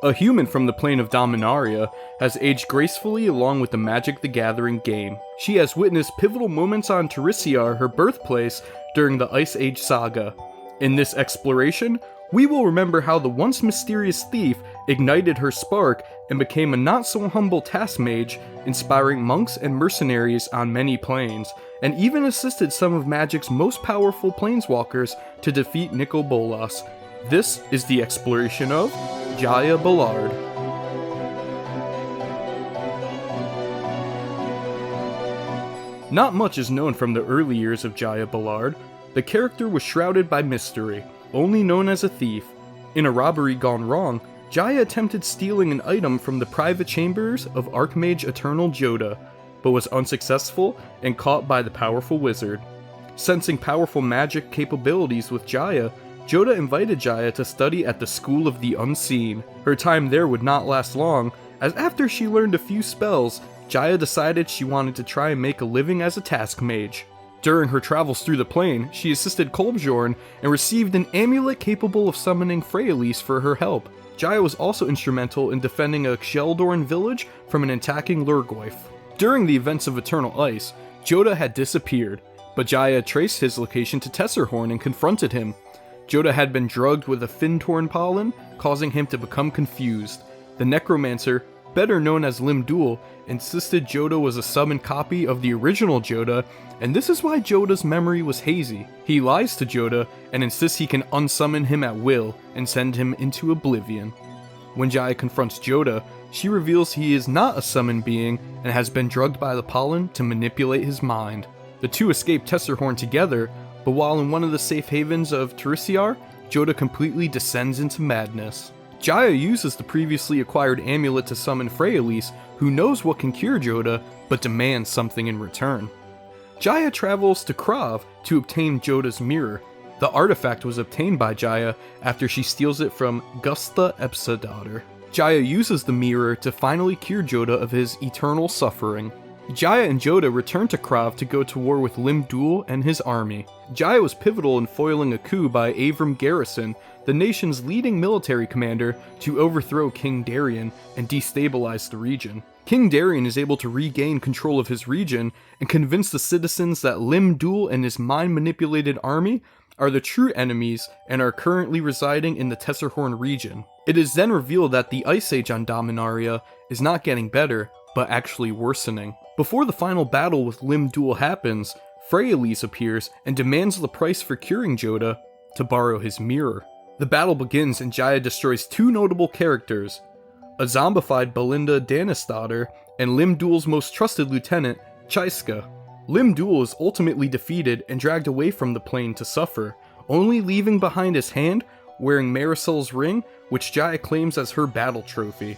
A human from the plane of Dominaria has aged gracefully along with the Magic the Gathering game. She has witnessed pivotal moments on Terisiar, her birthplace, during the Ice Age saga. In this exploration, we will remember how the once mysterious thief ignited her spark and became a not-so-humble task mage, inspiring monks and mercenaries on many planes, and even assisted some of Magic's most powerful planeswalkers to defeat Nicol Bolas. This is the exploration of JAYA Ballard. Not much is known from the early years of JAYA Ballard. The character was shrouded by mystery, only known as a thief. In a robbery gone wrong, JAYA attempted stealing an item from the private chambers of Archmage Eternal Jodah, but was unsuccessful and caught by the powerful wizard. Sensing powerful magic capabilities with JAYA, Jodah invited JAYA to study at the School of the Unseen. Her time there would not last long, as after she learned a few spells, JAYA decided she wanted to try and make a living as a task mage. During her travels through the plane, she assisted Kolbjorn and received an amulet capable of summoning Freyalise for her help. JAYA was also instrumental in defending a Sheldorn village from an attacking Lurgoyf. During the events of Eternal Ice, Jodah had disappeared, but JAYA traced his location to Tesserhorn and confronted him. Jodah had been drugged with a Fintorn pollen, causing him to become confused. The necromancer, better known as Lim-Dul, insisted Jodah was a summoned copy of the original Jodah, and this is why Jodah's memory was hazy. He lies to Jodah and insists he can unsummon him at will and send him into oblivion. When JAYA confronts Jodah, she reveals he is not a summoned being and has been drugged by the pollen to manipulate his mind. The two escape Tesserhorn together, but while in one of the safe havens of Terisiar, Jodah completely descends into madness. JAYA uses the previously acquired amulet to summon Freyalise, who knows what can cure Jodah, but demands something in return. JAYA travels to Krav to obtain Jodah's mirror. The artifact was obtained by JAYA after she steals it from Gusta Epsadaughter. JAYA uses the mirror to finally cure Jodah of his eternal suffering. JAYA and Jodah return to Krav to go to war with Lim-Dul and his army. JAYA was pivotal in foiling a coup by Avram Garrison, the nation's leading military commander, to overthrow King Darien and destabilize the region. King Darien is able to regain control of his region and convince the citizens that Lim-Dul and his mind-manipulated army are the true enemies and are currently residing in the Tesserhorn region. It is then revealed that the Ice Age on Dominaria is not getting better, but actually worsening. Before the final battle with Lim-Dul happens, Freyalise appears and demands the price for curing Jodah to borrow his mirror. The battle begins and JAYA destroys two notable characters, a zombified Belinda Danisdottir and Lim-Dul's most trusted lieutenant, Chaiska. Lim-Dul is ultimately defeated and dragged away from the plane to suffer, only leaving behind his hand wearing Marisol's ring, which JAYA claims as her battle trophy.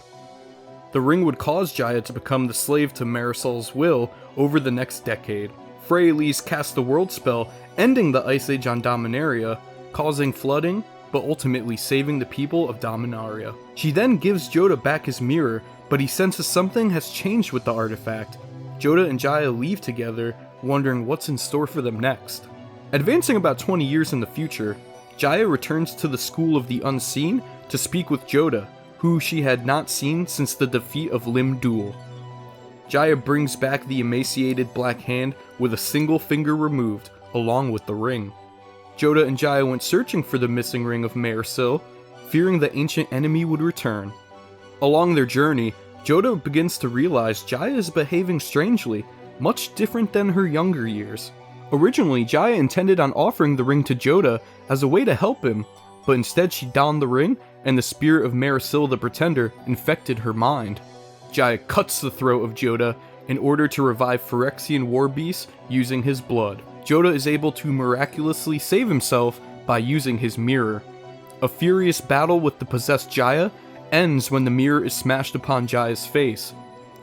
The ring would cause JAYA to become the slave to Marisol's will over the next decade. Freyalise cast the world spell, ending the Ice Age on Dominaria, causing flooding, but ultimately saving the people of Dominaria. She then gives Jodah back his mirror, but he senses something has changed with the artifact. Jodah and JAYA leave together, wondering what's in store for them next. Advancing about 20 years in the future, JAYA returns to the School of the Unseen to speak with Jodah, who she had not seen since the defeat of Lim-Dul. JAYA brings back the emaciated Black Hand with a single finger removed, along with the ring. Jodah and JAYA went searching for the missing ring of Marisil, fearing the ancient enemy would return. Along their journey, Jodah begins to realize JAYA is behaving strangely, much different than her younger years. Originally, JAYA intended on offering the ring to Jodah as a way to help him, but instead she donned the ring, and the spirit of Marisil the Pretender infected her mind. JAYA cuts the throat of Jodah in order to revive Phyrexian Warbeast using his blood. Jodah is able to miraculously save himself by using his mirror. A furious battle with the possessed JAYA ends when the mirror is smashed upon JAYA's face.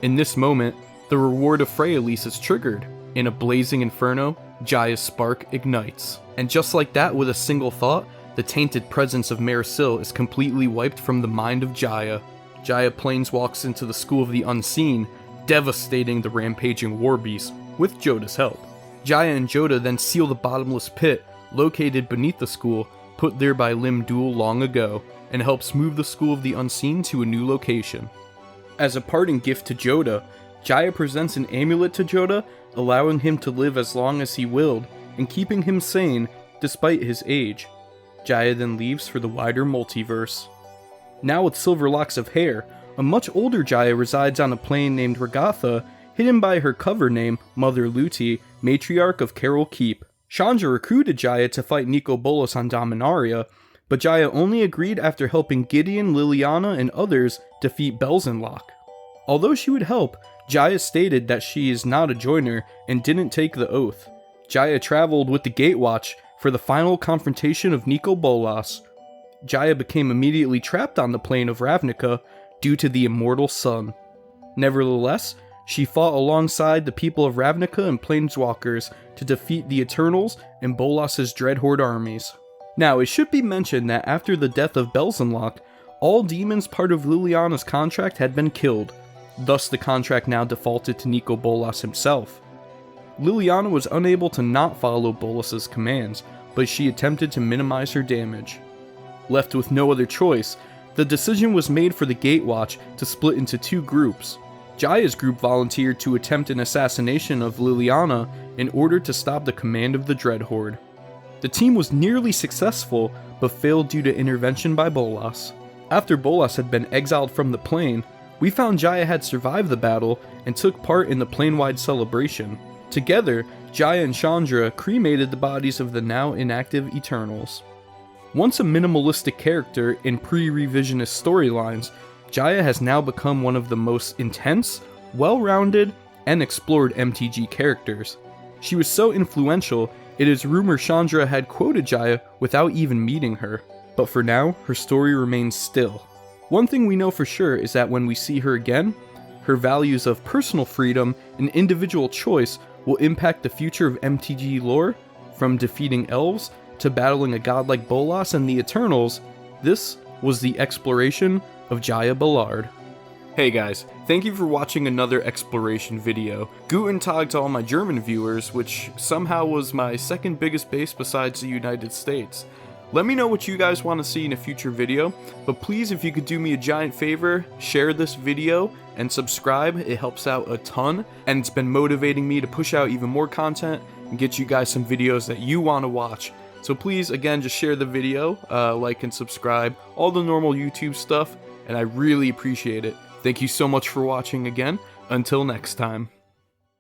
In this moment, the reward of Freyalise is triggered. In a blazing inferno, JAYA's spark ignites. And just like that, with a single thought, the tainted presence of Marisil is completely wiped from the mind of JAYA. JAYA planeswalks into the School of the Unseen, devastating the rampaging Warbeast with Jodah's help. JAYA and Jodah then seal the bottomless pit located beneath the school, put there by Lim-Dul long ago, and helps move the School of the Unseen to a new location. As a parting gift to Jodah, Jaya presents an amulet to Jodah, allowing him to live as long as he willed, and keeping him sane despite his age. Jaya then leaves for the wider multiverse. Now with silver locks of hair, a much older Jaya resides on a plane named Regatha, hidden by her cover name, Mother Luti, matriarch of Carol Keep. Chandra recruited Jaya to fight Nicol Bolas on Dominaria, but Jaya only agreed after helping Gideon, Liliana, and others defeat Belzenlock. Although she would help, Jaya stated that she is not a joiner and didn't take the oath. Jaya traveled with the Gatewatch for the final confrontation of Nicol Bolas. Jaya became immediately trapped on the plane of Ravnica due to the immortal sun. Nevertheless, she fought alongside the people of Ravnica and Planeswalkers to defeat the Eternals and Bolas's Dreadhorde armies. Now, it should be mentioned that after the death of Belzenlock, all demons part of Liliana's contract had been killed, thus the contract now defaulted to Nicol Bolas himself. Liliana was unable to not follow Bolas's commands, but she attempted to minimize her damage. Left with no other choice, the decision was made for the Gatewatch to split into two groups. Jaya's group volunteered to attempt an assassination of Liliana in order to stop the command of the Dreadhorde. The team was nearly successful, but failed due to intervention by Bolas. After Bolas had been exiled from the plane, we found Jaya had survived the battle and took part in the plane-wide celebration. Together, Jaya and Chandra cremated the bodies of the now inactive Eternals. Once a minimalistic character in pre-revisionist storylines, Jaya has now become one of the most intense, well-rounded, and explored MTG characters. She was so influential, it is rumored Chandra had quoted Jaya without even meeting her. But for now, her story remains still. One thing we know for sure is that when we see her again, her values of personal freedom and individual choice will impact the future of MTG lore, from defeating elves to battling a god like Bolas and the Eternals. This was the exploration of Jaya Ballard. Hey guys, thank you for watching another ExpLOREation video. Guten Tag to all my German viewers, which somehow was my second biggest base besides the United States. Let me know what you guys want to see in a future video, but please, if you could do me a giant favor, share this video and subscribe. It helps out a ton, and it's been motivating me to push out even more content and get you guys some videos that you want to watch. So please, again, just share the video, like and subscribe, all the normal YouTube stuff, and I really appreciate it. Thank you so much for watching again. Until next time.